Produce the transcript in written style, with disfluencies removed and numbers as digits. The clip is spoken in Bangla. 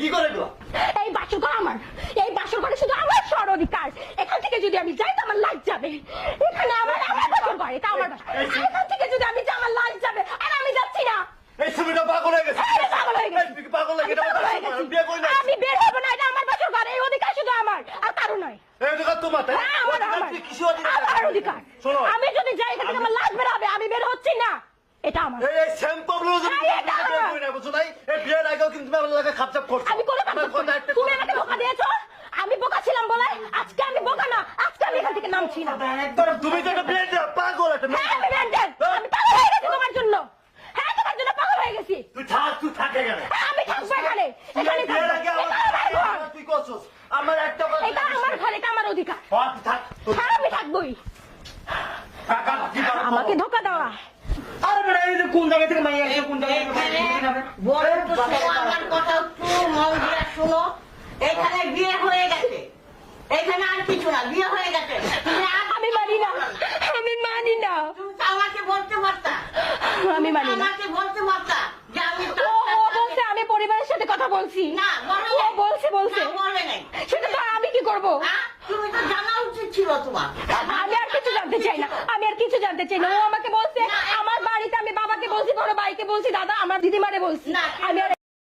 কি করে এগুলো? এই বাসর ঘর আমার, এই বাসর ঘরে শুধু আমার সর অধিকার। এখান থেকে যদি আমি যাই তো আমার লাজ যাবে। এখানে আমার বাসর ঘর, এটা আমার বাসর। এখান থেকে যদি আমি যাই আমার লাজ যাবে, আর আমি যাচ্ছি না। এই সুমিটা পাগল হয়ে গেছে। আমি পাগল হয়ে গেছি। তুই কি পাগল হয়ে গেছিস? আমি বিয়ে করি না। আমি বের হবো না, এটা আমার বাসর ঘর। এই অধিকার শুধু আমার, আর কারো নয়। এই অধিকার তোমার, তাই না? হ্যাঁ, আমার, অধিকার আমার। তুই কিসের অধিকার? আমার অধিকার। শোনো, আমি যদি যাই এখান থেকে আমার লাজ বের হবে, আমি বের হচ্ছি না। এটা আমার। এই সেম প্রবলেম যদি হ্যাঁ, এটা বিয়ে আমার। করি না, বুঝছো নাই? এই বিয়ের আগেও কিন্তু তুমি আমার লাগে খাপচাপ করছো। আমি কোনো কাজ করছি না। তুমি আমাকে ধোকা দিয়েছো। আমি বোকা ছিলাম বলে আজকে আমি বোকা না, আজকে আমি এখান থেকে নামছি না। একবার তুমি তো একটা বিয়ে দিয়ে পাগল একটা হ্যাঁ, আমি মেন্টাল। আমি পাগল হয়ে গেছি তোমার জন্য। হ্যাঁ, তোমার জন্য পাগল হয়ে গেছি। তুই থাকে গেলে। হ্যাঁ, আমি থাকবো এখানে। এখানে বিয়ের আগে থাকবো। এটা আমার ঘর। তুই করছস। আমার একটা কথা এটা আমার ঘর, এটা আমার অধিকার। হ্যাঁ, তুই থাক। হ্যাঁ, আমি থাকবোই। টাকা কি পারো? আমাকে ধোকা দেওয়া। আরে বেটা, এই যে কোন জায়গা থেকে মাইয়া এসে কোন জায়গা থেকে মাইয়া এসে যাবে? বড় তো শোনো, আমার কথা একটু মন দিয়ে শোনো। এখানে বিয়ে হয়ে গেছে, এখানে আর কিছু না, বিয়ে হয়ে গেছে। তুমি আমি মানি না, আমি মানি না, তুমি তো আমাকে বলতে পারতা, আমি মানি না। আমাকে বলতে পারতা যে আমি ও বলছে আমি পরিবারের সাথে কথা বলছি। না, বলো ও নাই। বলছে না, বলে নাই। সেটা তো আমি কি করব? তুমি তো জানা উচিত ছিল তোমার। আমি আর কিছু জানতে চাই না, আমি আর কিছু জানতে চাই না। ও আমাকে বলছে, আমার বাড়িতে আমি বাবাকে বলছি, বড় ভাইকে বলছি, দাদা আমার দিদিমারে বলছি। না, আমি আর